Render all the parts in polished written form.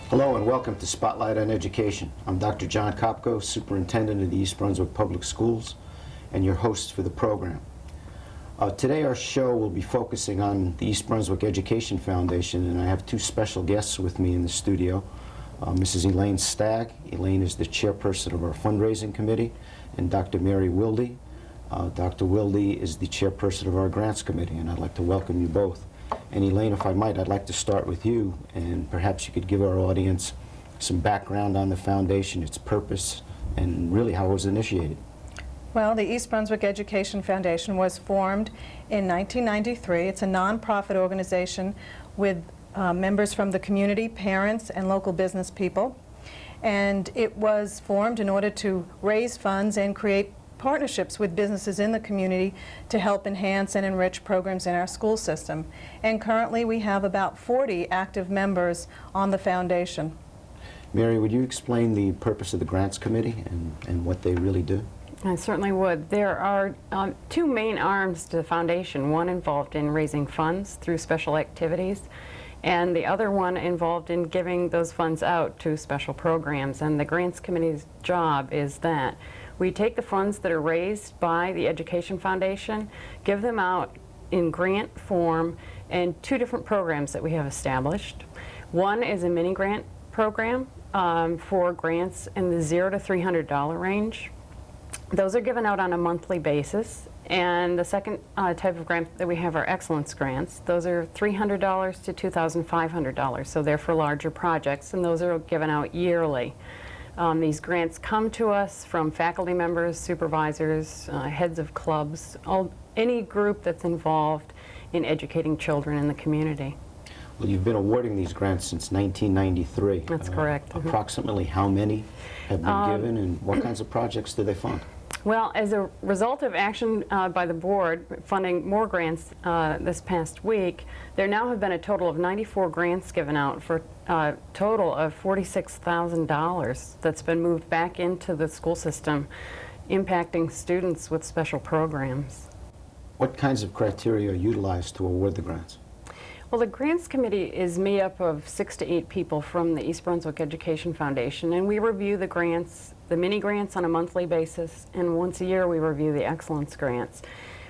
Hello and welcome to Spotlight on Education. I'm Dr. Jon Kopko, Superintendent of the East Brunswick Public Schools, and your host for the program. Today our show will be focusing on the East Brunswick Education Foundation, and I have two special guests with me in the studio. Mrs. Elaine Stagg. Elaine is the chairperson of our fundraising committee, and Dr. Mary Wilde. Dr. Wilde is the chairperson of our grants committee, and I'd like to welcome you both. And Elaine, if I might, I'd like to start with you, and perhaps you could give our audience some background on the foundation, its purpose, and really how it was initiated. Well, the East Brunswick Education Foundation was formed in 1993. It's a nonprofit organization with members from the community, parents, and local business people. And it was formed in order to raise funds and create partnerships with businesses in the community to help enhance and enrich programs in our school system. And currently we have about 40 active members on the foundation. Mary, would you explain the purpose of the grants committee and what they really do? I certainly would. There are two main arms to the foundation, one involved in raising funds through special activities, and the other one involved in giving those funds out to special programs. And the grants committee's job is that we take the funds that are raised by the Education Foundation, give them out in grant form in two different programs that we have established. One is a mini grant program for grants in the $0 to $300 range. Those are given out on a monthly basis. And the second type of grant that we have are excellence grants. Those are $300 to $2,500, so they're for larger projects, and those are given out yearly. These grants come to us from faculty members, supervisors, heads of clubs, any group that's involved in educating children in the community. Well, you've been awarding these grants since 1993. That's correct. Approximately how many have been given, and what kinds of projects do they fund? Well, as a result of action by the board funding more grants this past week, there now have been a total of 94 grants given out for a total of $46,000 that's been moved back into the school system, impacting students with special programs. What kinds of criteria are utilized to award the grants? Well, the grants committee is made up of 6 to 8 people from the East Brunswick Education Foundation, and we review the grants, the mini grants on a monthly basis, and once a year we review the excellence grants.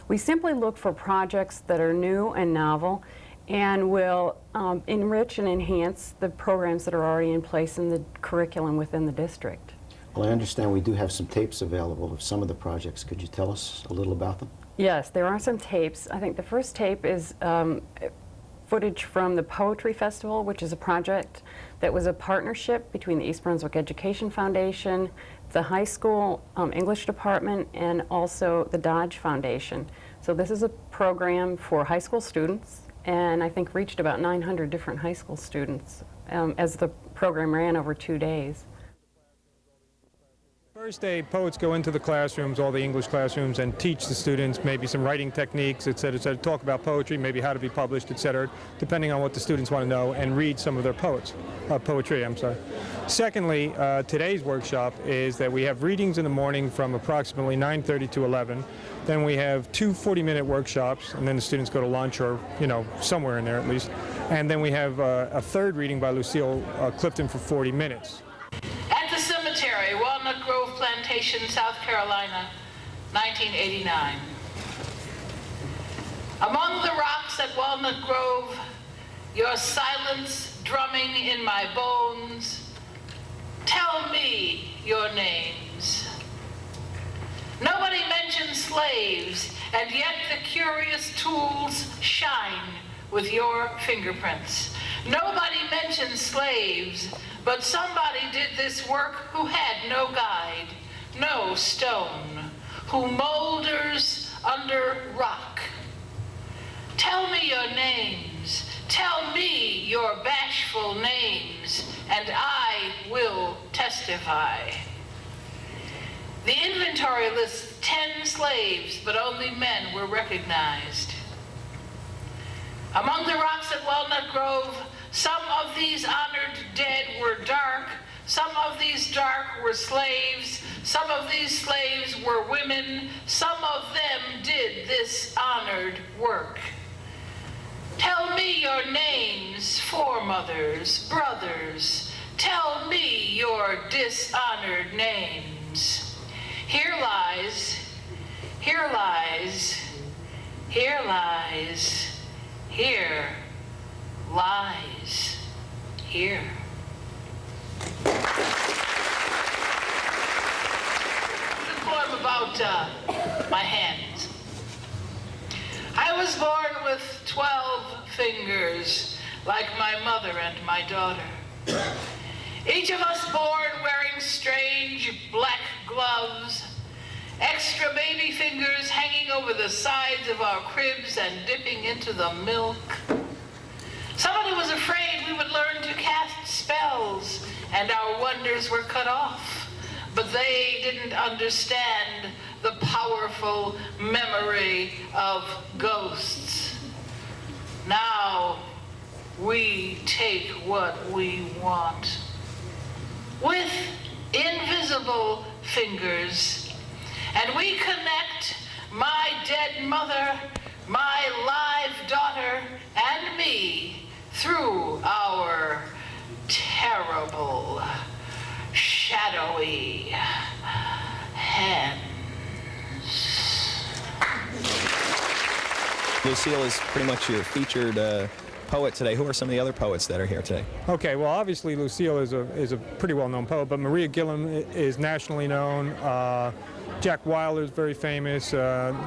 We simply look for projects that are new and novel and will enrich and enhance the programs that are already in place in the curriculum within the district. Well, I understand we do have some tapes available of some of the projects. Could you tell us a little about them? Yes, there are some tapes. I think the first tape is footage from the Poetry Festival, which is a project that was a partnership between the East Brunswick Education Foundation, the high school English department, and also the Dodge Foundation. So this is a program for high school students, and I think reached about 900 different high school students as the program ran over 2 days. First day, poets go into the classrooms, all the English classrooms, and teach the students maybe some writing techniques, et cetera, talk about poetry, maybe how to be published, et cetera, depending on what the students want to know, and read some of their poetry. Secondly, today's workshop is that we have readings in the morning from approximately 9:30 to 11. Then we have 2 40-minute workshops, and then the students go to lunch or, somewhere in there at least. And then we have a third reading by Lucille Clifton for 40 minutes. At the cemetery, Walnut Grove Plantation, South Carolina, 1989. Among the rocks at Walnut Grove, your silence drumming in my bones, tell me your names. Nobody mentions slaves, and yet the curious tools shine with your fingerprints. Nobody mentions slaves, but somebody did this work who had no guide, no stone, who moulders under rock. Tell me your names, tell me your bashful names, and I will testify. The inventory lists 10 slaves, but only men were recognized. Among the rocks at Walnut Grove, some of these honored dead were dark, some of these dark were slaves, some of these slaves were women, some of them did this honored work. Tell me your names, foremothers, brothers. your dishonored names. Here lies, here lies, here lies, here lies, here. The poem about my hands. I was born with 12 fingers, like my mother and my daughter. Each of us born wearing strange black gloves, extra baby fingers hanging over the sides of our cribs and dipping into the milk. Somebody was afraid we would learn to cast spells and our wonders were cut off, but they didn't understand the powerful memory of ghosts. Now we take what we want with invisible fingers, and we connect my dead mother, my live daughter, and me through our terrible, shadowy hands. Lucille is pretty much your featured poet today. Who are some of the other poets that are here today? Okay, well, obviously Lucille is a pretty well-known poet, but Maria Gillam is nationally known. Jack Wilde is very famous. Nzadi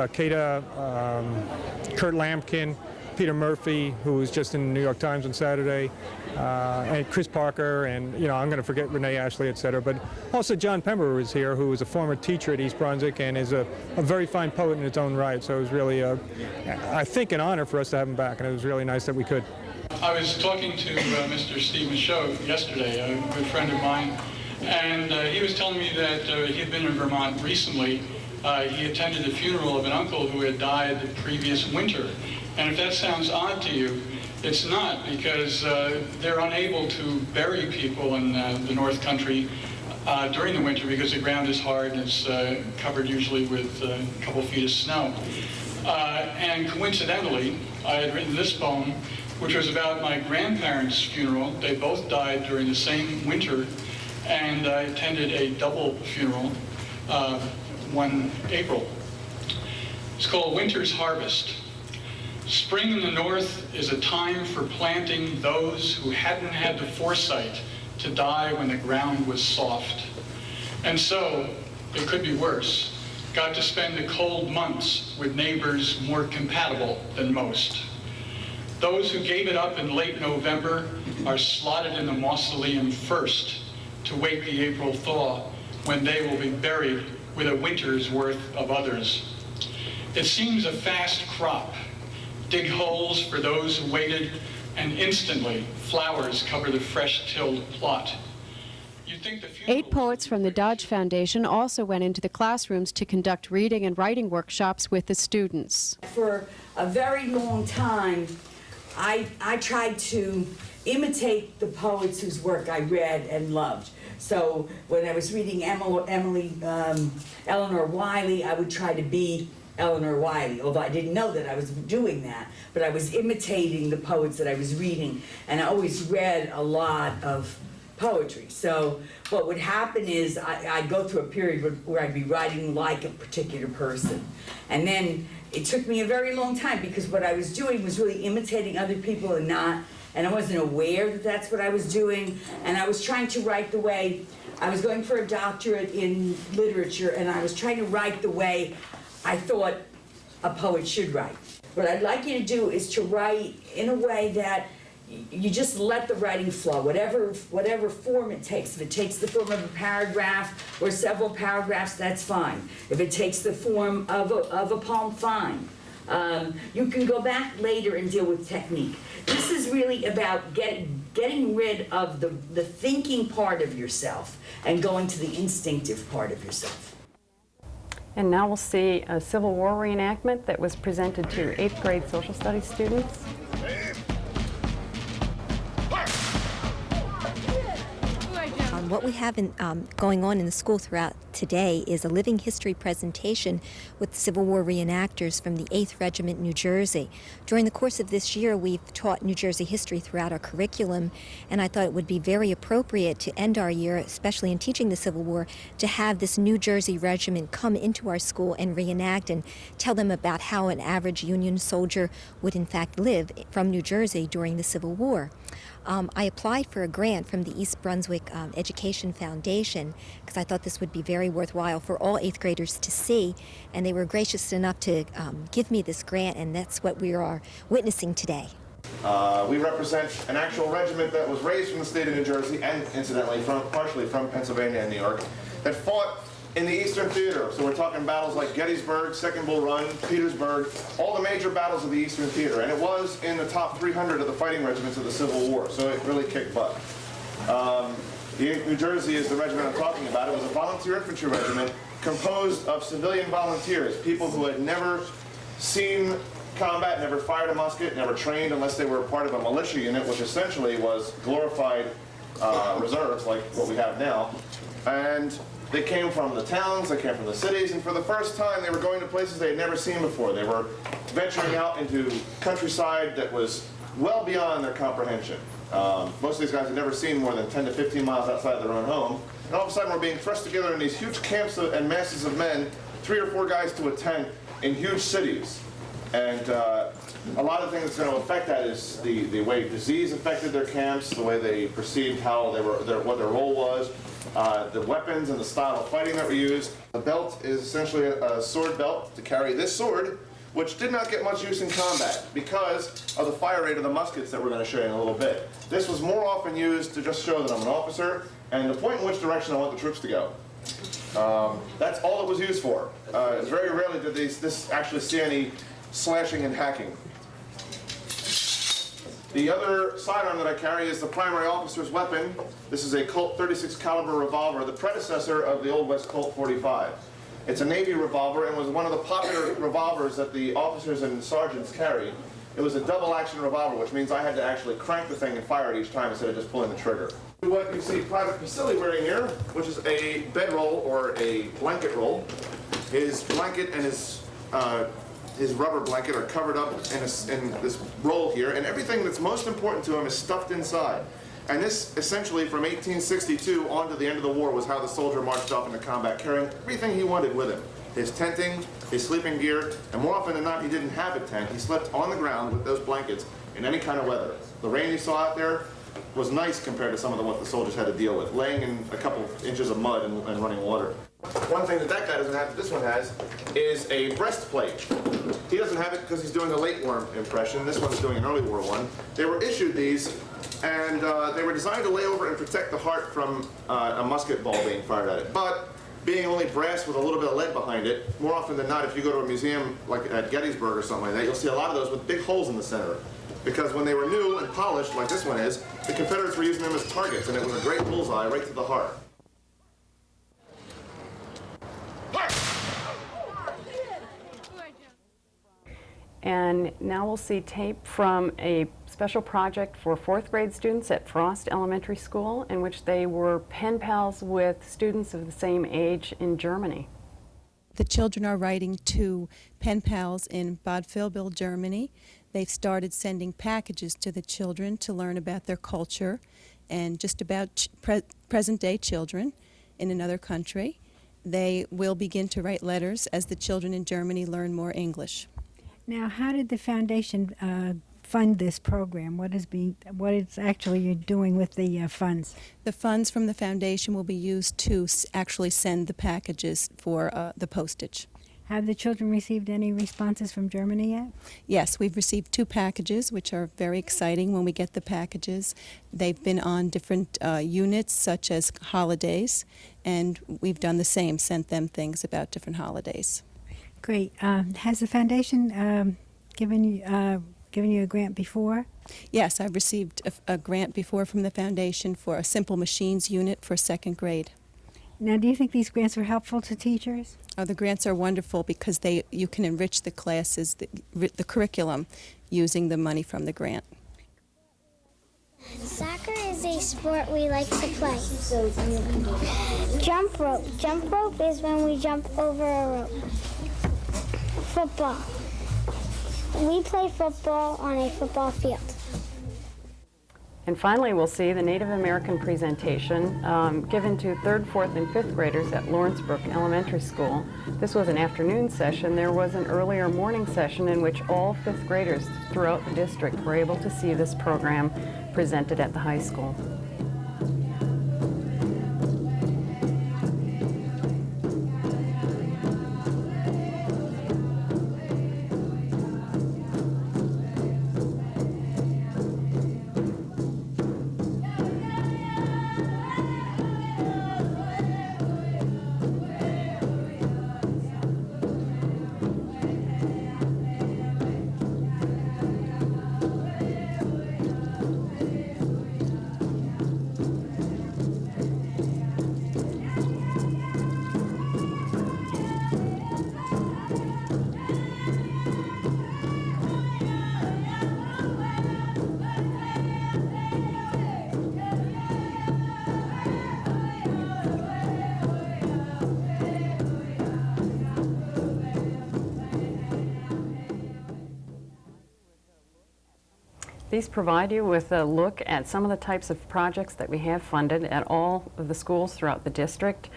Keita, Kurt Lampkin, Peter Murphy, who was just in the New York Times on Saturday, and Chris Parker, and I'm going to forget Renee Ashley, etc. But also John Pember is here, who was a former teacher at East Brunswick and is a very fine poet in its own right. So it was really, I think, an honor for us to have him back, and it was really nice that we could. I was talking to Mr. Stephen Show yesterday, a good friend of mine, and he was telling me that he had been in Vermont recently. He attended the funeral of an uncle who had died the previous winter. And if that sounds odd to you, it's not, because they're unable to bury people in the North Country during the winter because the ground is hard and it's covered usually with a couple feet of snow. And coincidentally, I had written this poem, which was about my grandparents' funeral. They both died during the same winter, and I attended a double funeral one April. It's called Winter's Harvest. Spring in the north is a time for planting those who hadn't had the foresight to die when the ground was soft. And so, it could be worse, got to spend the cold months with neighbors more compatible than most. Those who gave it up in late November are slotted in the mausoleum first to wait the April thaw, when they will be buried with a winter's worth of others. It seems a fast crop. Dig holes for those who waited, and instantly flowers cover the fresh-tilled plot. You'd think the 8 poets from the Dodge Foundation also went into the classrooms to conduct reading and writing workshops with the students. For a very long time, I tried to imitate the poets whose work I read and loved. So when I was reading Eleanor Wiley, I would try to be Eleanor Wiley, although I didn't know that I was doing that, but I was imitating the poets that I was reading, and I always read a lot of poetry. So what would happen is I'd go through a period where I'd be writing like a particular person, and then it took me a very long time because what I was doing was really imitating other people and I wasn't aware that that's what I was doing, and I was trying to write the way, I was going for a doctorate in literature, and I was trying to write the way I thought a poet should write. What I'd like you to do is to write in a way that you just let the writing flow, whatever form it takes. If it takes the form of a paragraph or several paragraphs, that's fine. If it takes the form of a poem, fine. You can go back later and deal with technique. This is really about getting rid of the thinking part of yourself and going to the instinctive part of yourself. And now we'll see a Civil War reenactment that was presented to 8th grade social studies students. What we have going on in the school throughout today is a living history presentation with Civil War reenactors from the 8th Regiment, New Jersey. During the course of this year, we've taught New Jersey history throughout our curriculum, and I thought it would be very appropriate to end our year, especially in teaching the Civil War, to have this New Jersey regiment come into our school and reenact and tell them about how an average Union soldier would in fact live from New Jersey during the Civil War. I applied for a grant from the East Brunswick Education Foundation because I thought this would be very worthwhile for all 8th graders to see, and they were gracious enough to give me this grant, and that's what we are witnessing today. We represent an actual regiment that was raised from the state of New Jersey and incidentally partially from Pennsylvania and New York that fought in the Eastern Theater. So we're talking battles like Gettysburg, Second Bull Run, Petersburg, all the major battles of the Eastern Theater. And it was in the top 300 of the fighting regiments of the Civil War, so it really kicked butt. The New Jersey is the regiment I'm talking about. It was a volunteer infantry regiment composed of civilian volunteers, people who had never seen combat, never fired a musket, never trained unless they were part of a militia unit, which essentially was glorified reserves like what we have now. And they came from the towns, they came from the cities, and for the first time they were going to places they had never seen before. They were venturing out into countryside that was well beyond their comprehension. Most of these guys had never seen more than 10 to 15 miles outside their own home. And all of a sudden we're being thrust together in these huge camps and masses of men, 3 or 4 guys to a tent in huge cities. And a lot of things that's going to affect that is the way disease affected their camps, the way they perceived how what their role was, the weapons and the style of fighting that were used. The belt is essentially a sword belt to carry this sword, which did not get much use in combat because of the fire rate of the muskets that we're going to show you in a little bit. This was more often used to just show that I'm an officer and to point in which direction I want the troops to go. That's all it was used for. Very rarely did this actually see any slashing and hacking. The other sidearm that I carry is the primary officer's weapon. This is a Colt 36 caliber revolver, the predecessor of the Old West Colt 45. It's a Navy revolver and was one of the popular revolvers that the officers and sergeants carried. It was a double action revolver, which means I had to actually crank the thing and fire it each time instead of just pulling the trigger. What you see Private Priscilli wearing here, which is a bedroll or a blanket roll. His blanket and his rubber blanket are covered up in this roll here, and everything that's most important to him is stuffed inside. And this, essentially, from 1862 on to the end of the war, was how the soldier marched off into combat, carrying everything he wanted with him. His tenting, his sleeping gear, and more often than not, he didn't have a tent. He slept on the ground with those blankets in any kind of weather. The rain you saw out there was nice compared to some of what the soldiers had to deal with, laying in a couple inches of mud and running water. One thing that guy doesn't have that this one has is a breastplate. He doesn't have it because he's doing a late war impression. This one's doing an early war one. They were issued these, and they were designed to lay over and protect the heart from a musket ball being fired at it. But being only brass with a little bit of lead behind it, more often than not, if you go to a museum like at Gettysburg or something like that, you'll see a lot of those with big holes in the center. Because when they were new and polished, like this one is, the Confederates were using them as targets, and it was a great bullseye right to the heart. And now we'll see tape from a special project for 4th grade students at Frost Elementary School, in which they were pen pals with students of the same age in Germany. The children are writing to pen pals in Bad Vilbel, Germany. They've started sending packages to the children to learn about their culture and just about present-day children in another country. They will begin to write letters as the children in Germany learn more English. Now, how did the foundation fund this program? What is actually you're doing with the funds? The funds from the foundation will be used to actually send the packages for the postage. Have the children received any responses from Germany yet? Yes, we've received 2 packages, which are very exciting when we get the packages. They've been on different units, such as holidays, and we've done the same, sent them things about different holidays. Great. Has the foundation given you a grant before? Yes, I've received a grant before from the foundation for a simple machines unit for 2nd grade. Now, do you think these grants are helpful to teachers? Oh, the grants are wonderful because you can enrich the classes, the curriculum, using the money from the grant. Soccer is is a sport we like to play? Jump rope. Jump rope is when we jump over a rope. Football. We play football on a football field. And finally, we'll see the Native American presentation given to 3rd, 4th, and 5th graders at Lawrence Brook Elementary School. This was an afternoon session. There was an earlier morning session in which all 5th graders throughout the district were able to see this program presented at the high school. These provide you with a look at some of the types of projects that we have funded at all of the schools throughout the district.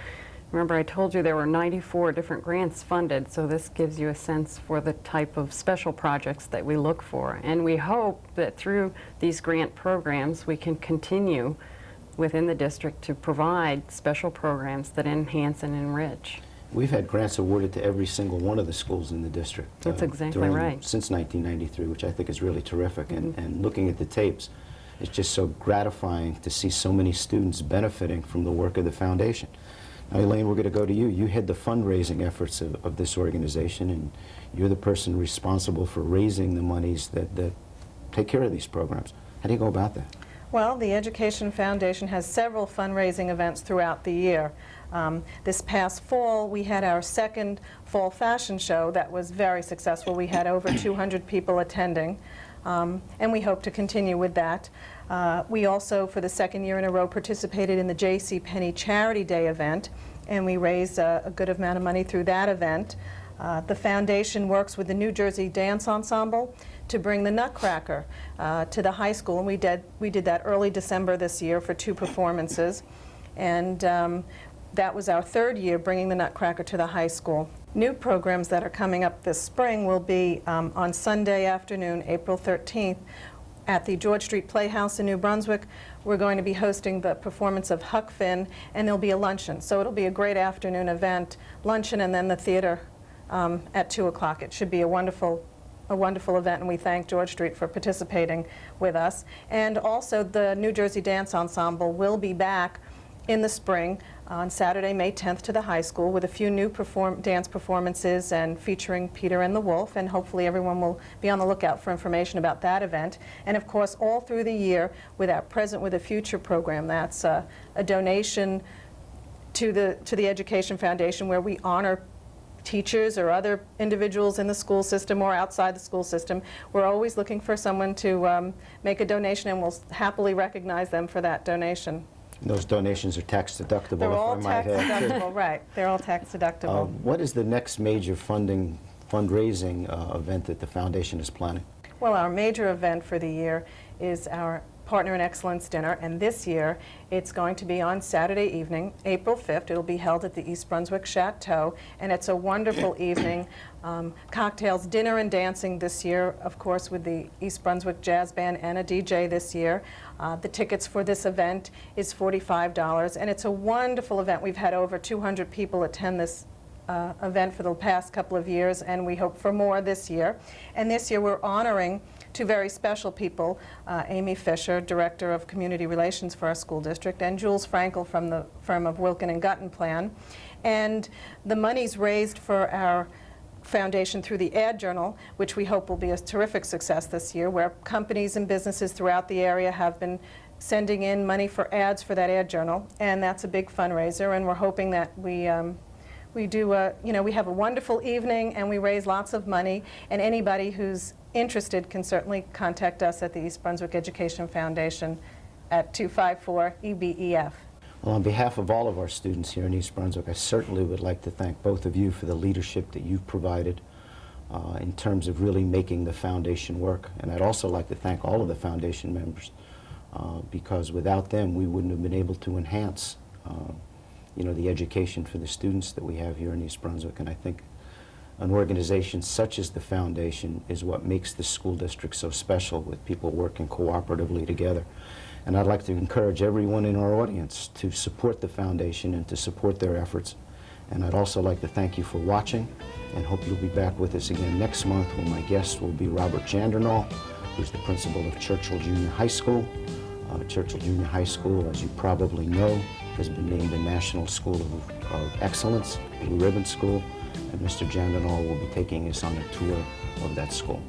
Remember, I told you there were 94 different grants funded, so this gives you a sense for the type of special projects that we look for. And we hope that through these grant programs, we can continue within the district to provide special programs that enhance and enrich. We've had grants awarded to every single one of the schools in the district. That's exactly right. Since 1993, which I think is really terrific. And looking at the tapes, it's just so gratifying to see so many students benefiting from the work of the foundation. Now, Elaine, we're going to go to you. You head the fundraising efforts of this organization, and you're the person responsible for raising the monies that take care of these programs. How do you go about that? Well, the Education Foundation has several fundraising events throughout the year. This past fall, we had our second fall fashion show that was very successful. We had over 200 people attending, and we hope to continue with that. We also, for the second year in a row, participated in the J.C. Penney Charity Day event, and we raised a good amount of money through that event. The foundation works with the New Jersey Dance Ensemble to bring the Nutcracker to the high school, and we did that early December this year for 2 performances. And that was our 3rd year bringing the Nutcracker to the high school. New programs that are coming up this spring will be on Sunday afternoon, April 13th, at the George Street Playhouse in New Brunswick. We're going to be hosting the performance of Huck Finn, and there'll be a luncheon. So it'll be a great afternoon event, luncheon, and then the theater at 2 o'clock. It should be a wonderful event, and we thank George Street for participating with us. And also the New Jersey Dance Ensemble will be back in the spring on Saturday, May 10th to the high school with a few new dance performances and featuring Peter and the Wolf, and hopefully everyone will be on the lookout for information about that event. And of course, all through the year with our Present with a Future program. That's a donation to the Education Foundation where we honor teachers or other individuals in the school system or outside the school system. We're always looking for someone to make a donation, and we'll happily recognize them for that donation. Those donations are tax deductible. They're all tax deductible, right. They're all tax deductible. What is the next major fundraising event that the foundation is planning? Well, our major event for the year is our Partner in Excellence Dinner, and this year it's going to be on Saturday evening, April 5th. It'll be held at the East Brunswick Chateau, and it's a wonderful evening. Cocktails, dinner, and dancing this year, of course, with the East Brunswick Jazz Band and a DJ this year. The tickets for this event is $45, and it's a wonderful event. We've had over 200 people attend this event for the past couple of years, and we hope for more this year. And this year we're honoring 2 very special people, Amy Fisher, Director of Community Relations for our school district, and Jules Frankel from the firm of Wilkin and Gutton Plan. And the monies raised for our foundation through the Ad Journal, which we hope will be a terrific success this year, where companies and businesses throughout the area have been sending in money for ads for that Ad Journal, and that's a big fundraiser, and we're hoping that we have a wonderful evening and we raise lots of money, and anybody who's interested can certainly contact us at the East Brunswick Education Foundation at 254-EBEF. Well, on behalf of all of our students here in East Brunswick, I certainly would like to thank both of you for the leadership that you've provided in terms of really making the foundation work. And I'd also like to thank all of the foundation members because without them we wouldn't have been able to enhance the education for the students that we have here in East Brunswick. And I think an organization such as the foundation is what makes the school district so special, with people working cooperatively together. And I'd like to encourage everyone in our audience to support the foundation and to support their efforts. And I'd also like to thank you for watching, and hope you'll be back with us again next month, when my guest will be Robert Jandernall, who's the principal of Churchill Junior High School. Churchill Junior High School, as you probably know, has been named a National School of Excellence, Blue Ribbon School, and Mr. Jandernall will be taking us on a tour of that school.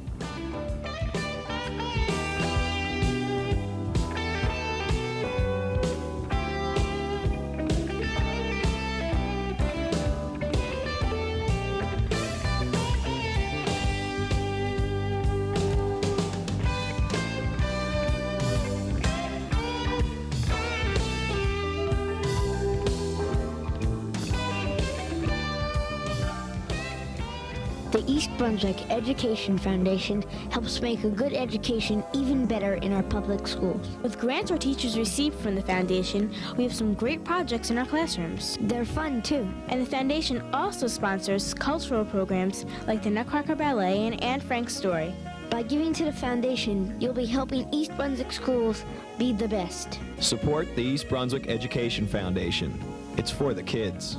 The East Brunswick Education Foundation helps make a good education even better in our public schools. With grants our teachers receive from the foundation, we have some great projects in our classrooms. They're fun too. And the foundation also sponsors cultural programs like the Nutcracker Ballet and Anne Frank's Story. By giving to the foundation, you'll be helping East Brunswick schools be the best. Support the East Brunswick Education Foundation. It's for the kids.